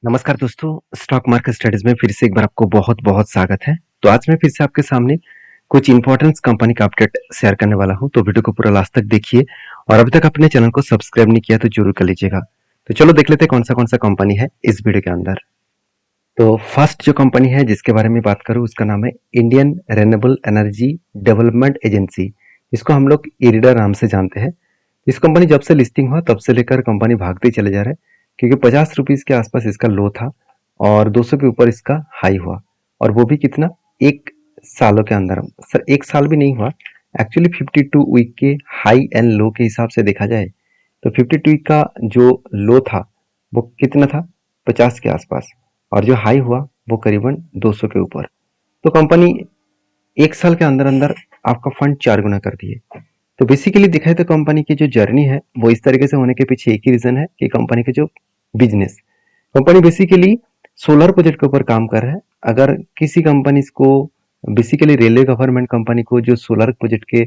नमस्कार दोस्तों, stock market studies में फिर से एक बार आपको बहुत-बहुत स्वागत है। तो आज मैं फिर से आपके सामने कुछ इम्पोर्टेंट कंपनी का अपडेट शेयर करने वाला हूँ, तो वीडियो को पूरा लास्ट तक देखिए और अभी तक अपने चैनल को सब्सक्राइब नहीं किया तो जरूर कर लीजिएगा। तो चलो देख लेते हैं कौन सा कंपनी है इस वीडियो के अंदर। तो फर्स्ट जो कंपनी है जिसके बारे में बात करूँ उसका नाम है Indian renewable energy development agency, इसको हम लोग इरिडा नाम से जानते हैं। इस कंपनी जब से लिस्टिंग हुआ तब से लेकर कंपनी भागते चले जा रहा है, क्योंकि 50 रुपीज के आसपास इसका लो था और 200 के ऊपर इसका हाई हुआ, और वो भी कितना, एक सालों के अंदर। सर एक साल भी नहीं हुआ, एक्चुअली 52 वीक के हाई एंड लो के हिसाब से देखा जाए तो 52 वीक का जो लो था वो कितना था, 50 के आसपास, और जो हाई हुआ वो करीबन 200 के ऊपर। तो कंपनी एक साल के अंदर अंदर आपका फंड 4 गुना कर दिए। तो बेसिकली देखा है तो कंपनी की जो जर्नी है वो इस तरीके से होने के पीछे एक ही रीजन है कि कंपनी के जो business, company basically solar project के ऊपर काम कर रहा है। अगर किसी कंपनी को, बेसिकली रेलवे गवर्नमेंट कंपनी को जो सोलर प्रोजेक्ट के,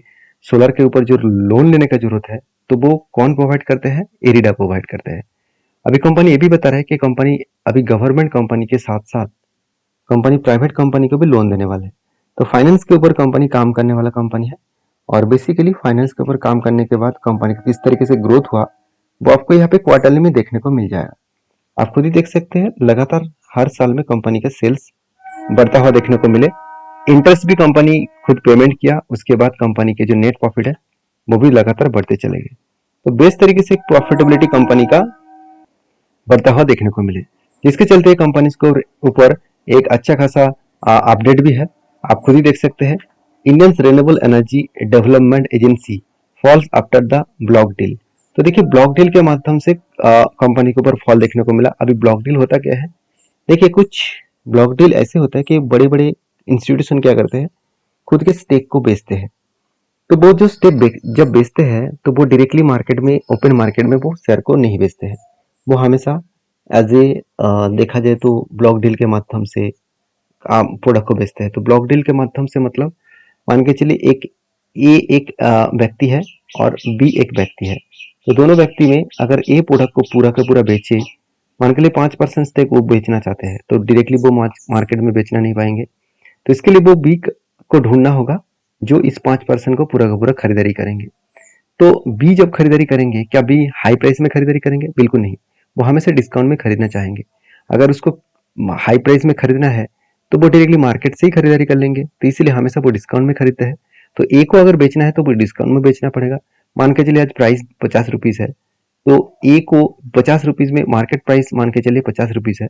सोलर के ऊपर जो लोन लेने का जरूरत है तो वो कौन प्रोवाइड करते हैं, एरिडा प्रोवाइड करते हैं। अभी कंपनी ये भी बता रहा है कि कंपनी अभी गवर्नमेंट कंपनी के साथ साथ कंपनी प्राइवेट कंपनी को भी लोन देने वाले हैं। तो फाइनेंस के ऊपर कंपनी काम करने वाला कंपनी है, और बेसिकली फाइनेंस के ऊपर काम करने के बाद कंपनी का किस तरीके से ग्रोथ हुआ वो आपको यहाँ पे क्वार्टरली में देखने को मिल जाएगा। आप खुद ही देख सकते हैं, लगातार हर साल में कंपनी का सेल्स बढ़ता हुआ देखने को मिले। इंटरेस्ट भी कंपनी खुद पेमेंट किया, उसके बाद कंपनी के जो नेट प्रॉफिट है वो भी लगातार बढ़ते चले गए। तो बेस्ट तरीके से प्रॉफिटेबिलिटी कंपनी का बढ़ता हुआ देखने को मिले, जिसके चलते कंपनी को ऊपर एक अच्छा खासा अपडेट भी है। आप खुद ही देख सकते हैं, Indian renewable energy development agency falls after the block deal. तो देखिए ब्लॉक डील के माध्यम से कंपनी के ऊपर फॉल देखने को मिला। अभी ब्लॉक डील होता क्या है, देखिए कुछ ब्लॉक डील ऐसे होता है कि बड़े बड़े इंस्टीट्यूशन क्या करते हैं, खुद के स्टेक को बेचते हैं। तो वो जो स्टेक जब बेचते हैं तो वो डायरेक्टली मार्केट में, ओपन मार्केट में वो शेयर को नहीं बेचते हैं, वो हमेशा एज ए देखा जाए तो ब्लॉक डील के माध्यम से प्रोडक्ट को बेचते हैं। तो ब्लॉक डील के माध्यम से मतलब मान के चलिए एक ए एक व्यक्ति है और बी एक व्यक्ति है, तो दोनों व्यक्ति में अगर ए प्रोडक्ट को पूरा का पूरा बेचे, मान के लिए 5% स्टेक वो बेचना चाहते हैं, तो डायरेक्टली वो मार्केट में बेचना नहीं पाएंगे। तो इसके लिए वो बी को ढूंढना होगा जो इस 5% को पूरा का पूरा खरीदारी करेंगे। तो बी जब खरीदारी करेंगे, क्या बी हाई प्राइस में खरीदारी करेंगे? बिल्कुल नहीं, वो हमेशा डिस्काउंट में खरीदना चाहेंगे। अगर उसको हाई प्राइस में खरीदना है तो वो डायरेक्टली मार्केट से ही खरीदारी कर लेंगे, तो इसीलिए हमेशा वो डिस्काउंट में खरीदते हैं। तो ए को अगर बेचना है तो वो डिस्काउंट में बेचना पड़ेगा। मान के चलिए आज प्राइस 50 रुपीज है, तो ए को 50 रुपीज में, मार्केट प्राइस मान के चलिए 50 रुपीज है,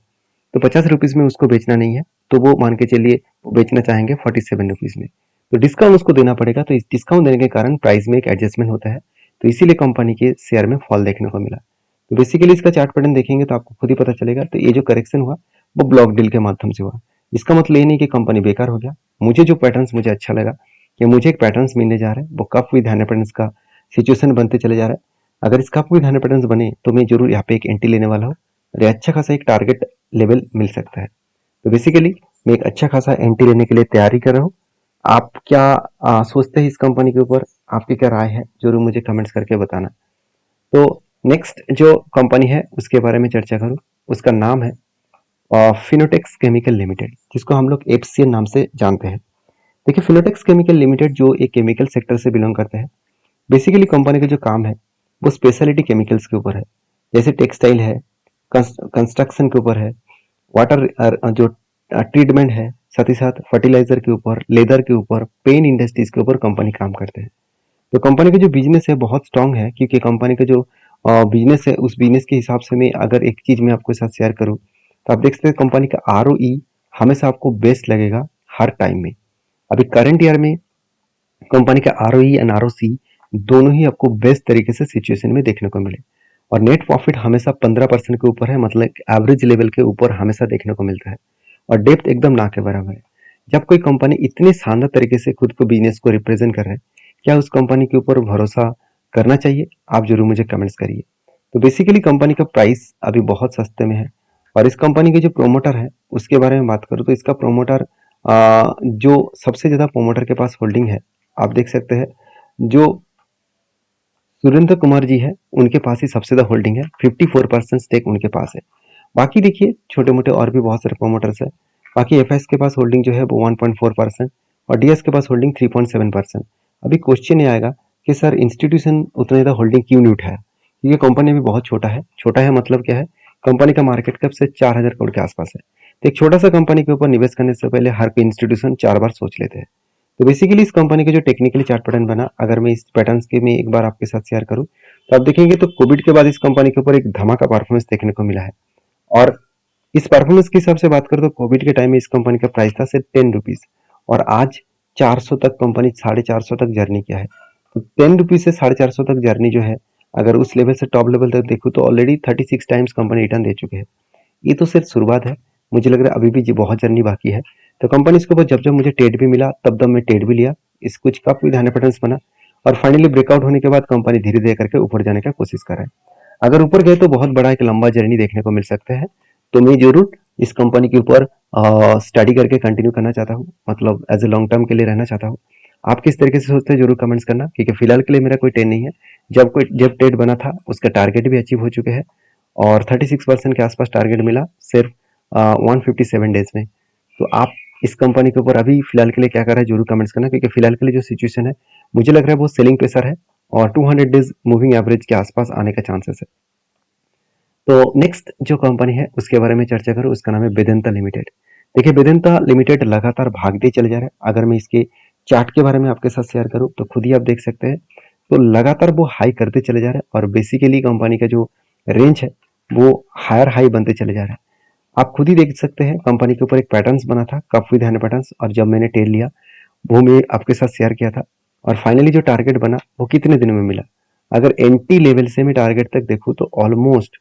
तो 50 रुपीज में उसको बेचना नहीं है, तो वो मान के चलिए बेचना चाहेंगे 47 रुपीज में, तो डिस्काउंट उसको देना पड़ेगा। तो इस डिस्काउंट देने के कारण प्राइस में एक एडजस्टमेंट होता है, तो इसीलिए कंपनी के शेयर में फॉल देखने को मिला। तो बेसिकली इसका चार्ट पैटर्न देखेंगे तो आपको खुद ही पता चलेगा। तो ये जो करेक्शन हुआ वो ब्लॉक डील के माध्यम से हुआ। इसका मतलब ये नहीं कि कंपनी बेकार हो गया। मुझे जो पैटर्न्स मुझे अच्छा लगा कि मुझे एक पैटर्न्स मिलने जा रहा है, वो कप विद हैंड पैटर्न्स का सिचुएशन बनते चले जा रहा है। अगर इस कप विद हैंड पैटर्न्स बने तो मैं जरूर यहाँ पे एक एंट्री लेने वाला हूँ, और ये अच्छा खासा एक टारगेट लेवल मिल सकता है। तो बेसिकली मैं एक अच्छा खासा एंट्री लेने के लिए तैयारी कर रहा हूँ। आप क्या सोचते हैं इस कंपनी के ऊपर, आपकी क्या राय है, जरूर मुझे कमेंट्स करके बताना। तो नेक्स्ट जो कंपनी है उसके बारे में चर्चा करूँ, उसका नाम है फिनोटेक्स केमिकल लिमिटेड, जिसको हम लोग एफसीएल नाम से जानते हैं। देखिए फिनोटेक्स केमिकल लिमिटेड जो एक केमिकल सेक्टर से बिलोंग करते हैं, बेसिकली कंपनी का जो काम है वो स्पेशलिटी केमिकल्स के ऊपर है, जैसे टेक्सटाइल है, कंस्ट्रक्शन के ऊपर है, वाटर जो ट्रीटमेंट है, साथ ही साथ फर्टिलाइजर के ऊपर, लेदर के ऊपर, पेन इंडस्ट्रीज के ऊपर कंपनी काम करते हैं। तो कंपनी का जो बिजनेस है बहुत स्ट्रांग है, क्योंकि कंपनी का जो बिजनेस है उस बिजनेस के हिसाब से मैं अगर एक चीज मैं आपके साथ शेयर करूं तो आप देख सकते हैं कंपनी का आरओई हमेशा आपको बेस्ट लगेगा हर टाइम में। अभी करंट ईयर में कंपनी का आरओई एंड आरओसी दोनों ही आपको बेस्ट तरीके से सिचुएशन में देखने को मिले, और नेट प्रॉफिट हमेशा 15% के ऊपर है, मतलब एवरेज लेवल के ऊपर हमेशा देखने को मिलता है, और डेप्थ एकदम ना के बराबर है। जब कोई कंपनी इतने शानदार तरीके से खुद को बिजनेस को रिप्रेजेंट कर रहा है, क्या उस कंपनी के ऊपर भरोसा करना चाहिए? आप जरूर मुझे कमेंट्स करिए। तो बेसिकली कंपनी का प्राइस अभी बहुत सस्ते में है, और इस कंपनी के जो प्रोमोटर है उसके बारे में बात करूँ तो इसका प्रोमोटर जो सबसे ज्यादा प्रोमोटर के पास होल्डिंग है, आप देख सकते हैं, जो सुरेंद्र कुमार जी है उनके पास ही सबसे ज्यादा होल्डिंग है, 54% स्टेक उनके पास है। बाकी देखिए छोटे मोटे और भी बहुत सारे प्रमोटर्स है। बाकी एफ के पास होल्डिंग जो है वो 1.4% और डी के पास होल्डिंग 3.7%। अभी क्वेश्चन ये आएगा कि सर इंस्टीट्यूशन उतना ज़्यादा होल्डिंग क्यों नहीं उठाया, क्योंकि कंपनी अभी बहुत छोटा है मतलब क्या है, कंपनी का मार्केट कैप से 4,000 करोड़ के आसपास है। तो एक छोटा सा कंपनी के ऊपर निवेश करने से पहले हर कोई इंस्टीट्यूशन 4 बार सोच लेते हैं। तो बेसिकली इस कंपनी का जो टेक्निकली चार्ट पैटर्न बना, अगर मैं इस पैटर्न के में एक बार आपके साथ शेयर करूं तो आप देखेंगे तो कोविड के बाद इस कंपनी के ऊपर एक धमाका परफॉर्मेंस देखने को मिला है। और इस परफॉर्मेंस के हिसाब से बात करें तो कोविड के टाइम में इस कंपनी का प्राइस था सिर्फ 10 रुपीज और आज 400 तक कंपनी 450 तक जर्नी किया है। तो 10 रुपीज से 450 तक जर्नी जो है, अगर उस लेवल से टॉप लेवल तक देखूँ तो ऑलरेडी 36 टाइम्स कंपनी रिटर्न दे चुके हैं। ये तो सिर्फ शुरुआत है, मुझे लग रहा है अभी भी बहुत जर्नी बाकी है। तो कंपनी इसके ऊपर जब जब मुझे ट्रेड भी मिला तब तब मैं ट्रेड भी लिया, इस कुछ काफी ध्यान पैटर्न्स बना और फाइनली ब्रेकआउट होने के बाद कंपनी धीरे धीरे करके ऊपर जाने का कोशिश कर रहा है। अगर ऊपर गए तो बहुत बड़ा एक लंबा जर्नी देखने को मिल सकता है। तो मैं जरूर इस कंपनी के ऊपर स्टडी करके कंटिन्यू करना चाहता हूँ, मतलब एज ए लॉन्ग टर्म के लिए रहना चाहता हूँ। आप किस तरीके से सोचते हैं जरूर कमेंट्स करना, क्योंकि फिलहाल के लिए मेरा कोई ट्रेड नहीं है। जब ट्रेड बना था उसका टारगेट भी अचीव हो चुके हैं और 36% के आसपास टारगेट मिला सिर्फ 157 डेज में। तो आप इस कंपनी के ऊपर अभी फिलहाल के लिए क्या कर रहे हैं जरूर कमेंट्स करना, क्योंकि फिलहाल के लिए जो सिचुएशन है मुझे लग रहा है वो सेलिंग प्रेशर है और 200 डेज मूविंग एवरेज के आसपास आने का चांसेस है। तो नेक्स्ट जो कंपनी है उसके बारे में चर्चा करूँ, उसका नाम है वेदांता लिमिटेड। देखिए वेदांता लिमिटेड लगातार भागते चले जा रहा है। अगर मैं इसके चार्ट के बारे में आपके साथ शेयर करूँ तो खुद ही आप देख सकते हैं, तो लगातार वो हाई करते चले जा रहे हैं और बेसिकली कंपनी का जो रेंज है वो हायर हाई बनते चले जा रहा है। आप खुद ही देख सकते हैं कंपनी के ऊपर एक पैटर्न्स बना था, काफी ध्यान पैटर्न्स, और जब मैंने टेल लिया वो मैं आपके साथ शेयर किया था और फाइनली जो टारगेट बना वो कितने दिनों में मिला। अगर एंटी लेवल से मैं टारगेट तक देखूँ तो ऑलमोस्ट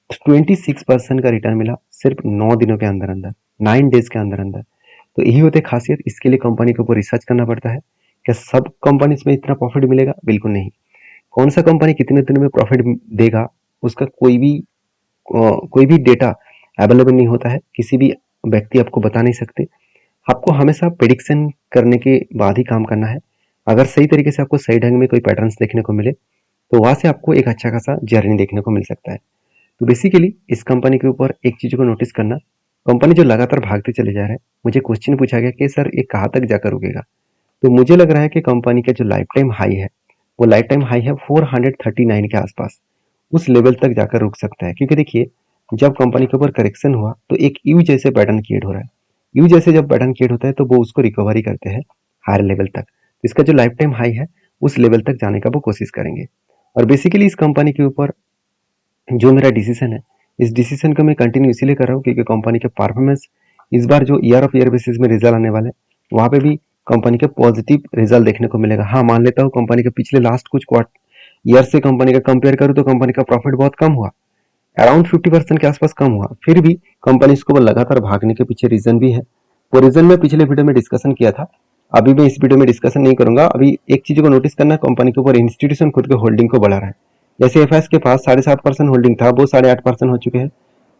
26% का रिटर्न मिला सिर्फ 9 दिनों के अंदर अंदर, 9 डेज के अंदर अंदर। तो यही होती है खासियत। इसके लिए कंपनी के ऊपर रिसर्च करना पड़ता है। क्या सब कंपनीज में इतना प्रॉफिट मिलेगा? बिल्कुल नहीं। कौन सा कंपनी कितने दिन में प्रॉफिट देगा उसका कोई भी डेटा अवेलेबल नहीं होता है, किसी भी व्यक्ति आपको बता नहीं सकते। आपको हमेशा प्रेडिक्शन करने के बाद ही काम करना है। अगर सही तरीके से आपको सही ढंग में कोई पैटर्न्स देखने को मिले तो वहां से आपको एक अच्छा खासा जर्नी देखने को मिल सकता है। तो बेसिकली इस कंपनी के ऊपर एक चीज को नोटिस करना, कंपनी जो लगातार भागते चले जा रहे हैं, मुझे क्वेश्चन पूछा गया कि सर ये कहाँ तक जाकर रुकेगा। तो मुझे लग रहा है कि कंपनी का जो लाइफ टाइम हाई है वो लाइफ टाइम हाई है 439 के आसपास, उस लेवल तक जाकर रुक सकता है। क्योंकि देखिए जब कंपनी के ऊपर करेक्शन हुआ तो एक यू जैसे पैटर्न क्रिएट हो रहा है। यू जैसे जब पैटर्न क्रिएट होता है तो वो उसको रिकवरी करते हैं हायर लेवल तक। इसका जो लाइफ टाइम हाई है उस लेवल तक जाने का वो कोशिश करेंगे। और बेसिकली इस कंपनी के ऊपर जो मेरा डिसीजन है, इस डिसीजन को मैं कंटिन्यू इसीलिए कर रहा हूँ क्योंकि कंपनी के परफॉर्मेंस इस बार जो ईयर ऑफ ईयर बेसिस में रिजल्ट आने वाले हैं वहाँ पे भी कंपनी के पॉजिटिव रिजल्ट देखने को मिलेगा। हाँ मान लेता हूँ कंपनी के पिछले लास्ट कुछ क्वार्टर ईयर से कंपनी का कंपेयर करूँ तो कंपनी का प्रॉफिट बहुत कम हुआ, अराउंड 50% के आसपास कम हुआ। फिर भी कंपनी इसको लगातार भागने के पीछे रीजन भी है। वो रीजन में पिछले वीडियो में डिस्कशन किया था, अभी मैं इस वीडियो में डिस्कशन नहीं करूंगा। अभी एक चीज को नोटिस करना, कंपनी के ऊपर इंस्टीट्यूशन खुद के होल्डिंग को बढ़ा रहा है। जैसे एफ के पास 7.5% होल्डिंग था वो 8.5% हो चुके हैं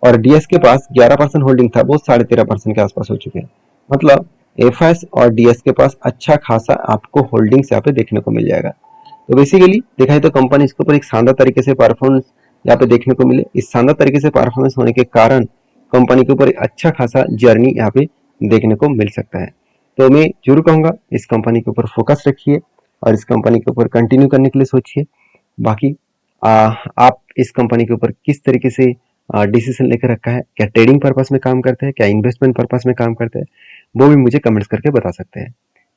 और डीएस के पास 11% होल्डिंग था वो 13.5% के आसपास हो चुके हैं। मतलब एफ और डीएस के पास अच्छा खासा आपको होल्डिंग्स यहाँ पे देखने को मिल जाएगा। तो बेसिकली देखा जाए तो कंपनी इसके ऊपर एक शानदार तरीके से परफॉर्मेंस यहाँ पे देखने को मिले। इस शानदार तरीके से परफॉर्मेंस होने के कारण कंपनी के ऊपर एक अच्छा खासा जर्नी यहाँ पे देखने को मिल सकता है। तो मैं जरूर कहूंगा इस कंपनी के ऊपर फोकस रखिए और इस कंपनी के ऊपर कंटिन्यू करने के लिए सोचिए। बाकी आप इस कंपनी के ऊपर किस तरीके से डिसीजन लेकर रखा है, क्या ट्रेडिंग पर्पस में काम करते हैं, क्या इन्वेस्टमेंट पर्पस में काम करते हैं, वो भी मुझे कमेंट्स करके बता सकते हैं।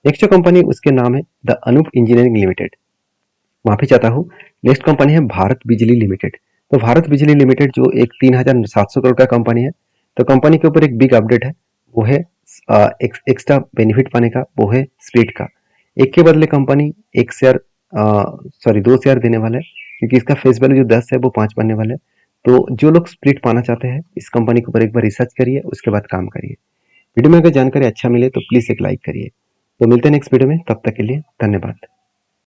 नेक्स्ट जो कंपनी उसके नाम है द अनूप इंजीनियरिंग लिमिटेड। माफी चाहता हूँ। नेक्स्ट कंपनी है भारत बिजली लिमिटेड। तो भारत बिजली लिमिटेड जो एक 3,700 करोड़ का कंपनी है, तो कंपनी के ऊपर एक बिग अपडेट है, वो है एक्स्ट्रा बेनिफिट पाने का, वो है स्प्लिट का। एक के बदले कंपनी एक शेयर सॉरी 2 शेयर देने वाला है, क्योंकि इसका फेस वैल्यू जो 10 है वो 5 बनने वाला है। तो जो लोग स्प्लिट पाना चाहते हैं इस कंपनी के ऊपर एक बार रिसर्च करिए, उसके बाद काम करिए। वीडियो में अगर जानकारी अच्छा मिले तो प्लीज एक लाइक करिए। तो मिलते हैं नेक्स्ट वीडियो में, तब तक के लिए धन्यवाद।